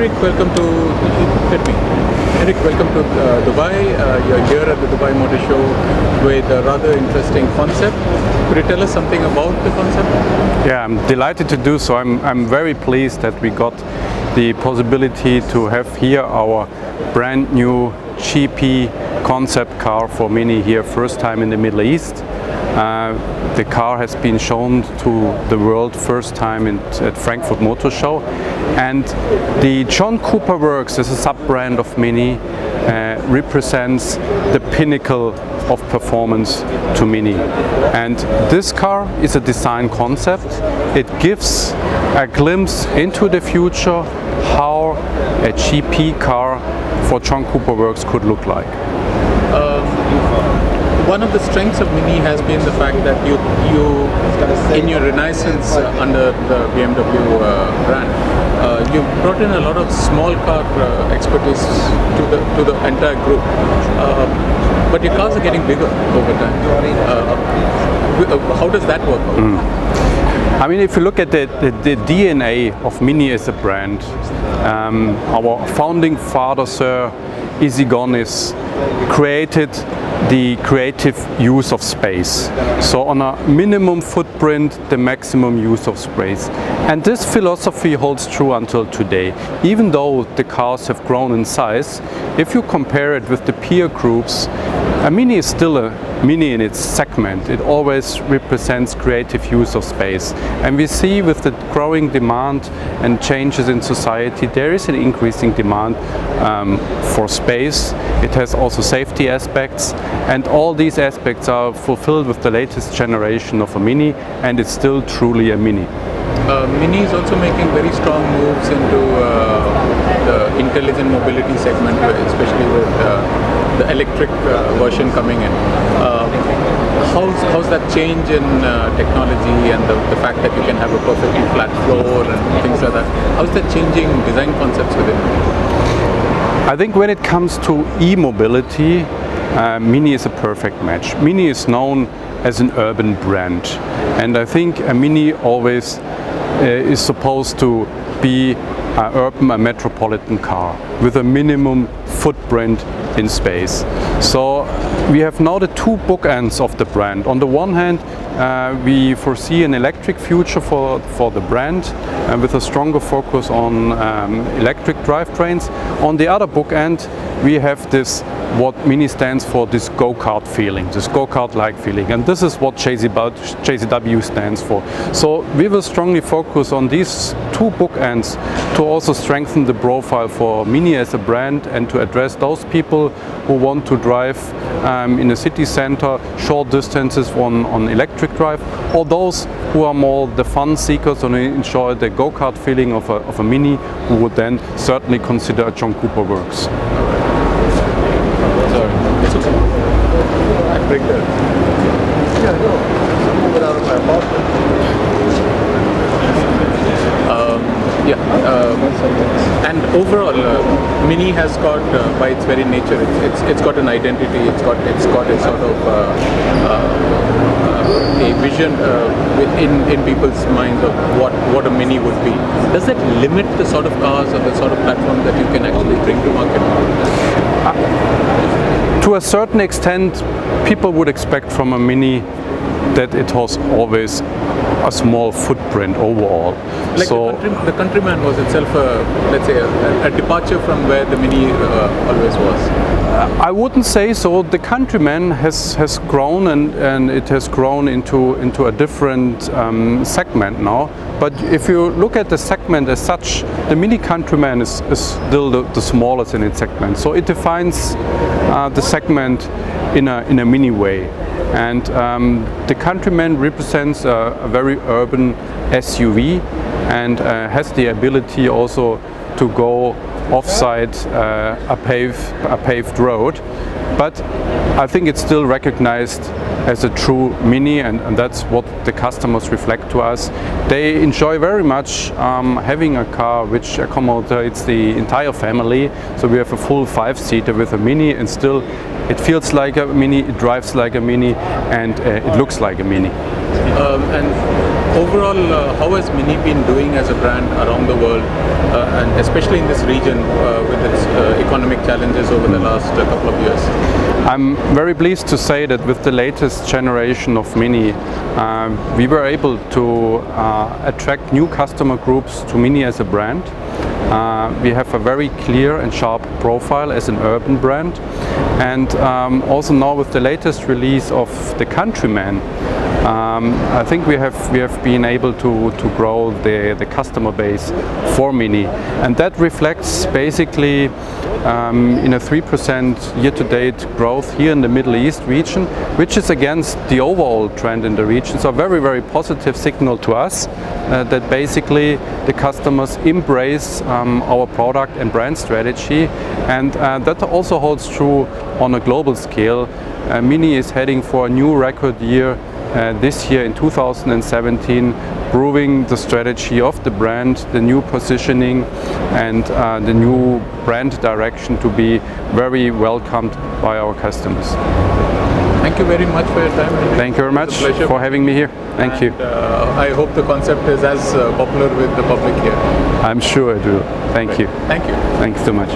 Henrik, welcome to Dubai. You're here at the Dubai Motorshow with a rather interesting concept. Could you tell us something about the concept? Yeah, I'm delighted to do so. I'm very pleased that we got the possibility to have here our brand new GP concept car for MINI here, first time in the Middle East. The car has been shown to the world first time at Frankfurt Motorshow, and the John Cooper Works as a sub-brand of MINI represents the pinnacle of performance to MINI. And this car is a design concept. It gives a glimpse into the future how a GP car for John Cooper Works could look like. One of the strengths of MINI has been the fact that you in your renaissance under the BMW brand, you brought in a lot of small car expertise to the entire group. But your cars are getting bigger over time. How does that work out? I mean, if you look at the DNA of MINI as a brand, our founding father, Sir Izigonis, created the creative use of space. So on a minimum footprint, the maximum use of space. And this philosophy holds true until today. Even though the cars have grown in size, if you compare it with the peer groups, a MINI is still a MINI in its segment. It always represents creative use of space. And we see with the growing demand and changes in society, there is an increasing demand for space. It has also safety aspects, and all these aspects are fulfilled with the latest generation of a MINI, and it's still truly a MINI. MINI is also making very strong moves into the intelligent mobility segment, especially with the electric version coming in. How's that change in technology and the fact that you can have a perfectly flat floor and things like that? How's that changing design concepts within MINI? I think when it comes to e-mobility, MINI is a perfect match. MINI is known as an urban brand, and I think a MINI always is supposed to be an urban, a metropolitan car with a minimum footprint in space. So we have now the two bookends of the brand. On the one hand, we foresee an electric future for the brand, with a stronger focus on electric drivetrains. On the other bookend, we have this, what MINI stands for, this go-kart feeling, this go-kart-like feeling, and this is what JCW stands for. So we will strongly focus on these two bookends to also strengthen the profile for MINI as a brand and to address those people who want to drive in a city center short distances on electric drive, or those who are more the fun seekers and enjoy the go-kart feeling of a MINI, who would then certainly consider a John Cooper Works. Sorry, it's okay. I break that. Yeah, no. Move it out of my apartment. And overall, MINI has got, by its very nature, it's got an identity. It's got a sort of a vision in people's minds of what a MINI would be. Does that limit the sort of cars or the sort of platform that you can actually bring to market? To a certain extent, people would expect from a MINI that it has always a small footprint overall. Like so the Countryman was itself, let's say, a departure from where the MINI always was. I wouldn't say so. The Countryman has grown and it has grown into a different segment now. But if you look at the segment as such, the MINI Countryman is still the smallest in its segment. So it defines the segment in a MINI way. And the Countryman represents a very urban SUV and has the ability also to go offside a paved road. But I think it's still recognized as a true MINI, and that's what the customers reflect to us. They enjoy very much having a car which accommodates the entire family. So we have a full 5-seater with a MINI, and still it feels like a MINI, it drives like a MINI, and it looks like a MINI. And overall, how has MINI been doing as a brand around the world, and especially in this region with its economic challenges over the last couple of years? I'm very pleased to say that with the latest generation of MINI, we were able to attract new customer groups to MINI as a brand. We have a very clear and sharp profile as an urban brand, and also now with the latest release of the Countryman, I think we have been able to grow the customer base for MINI, and that reflects basically in a 3% year-to-date growth here in the Middle East region, which is against the overall trend in the region. So a very, very positive signal to us that basically the customers embrace our product and brand strategy, and that also holds true on a global scale. MINI is heading for a new record year this year in 2017, proving the strategy of the brand, the new positioning, and the new brand direction to be very welcomed by our customers. Thank you very much for your time, Henrik. Thank you very much for having me here. Thank you. I hope the concept is as popular with the public here. I'm sure it will. Thank you. Thank you. Thanks so much.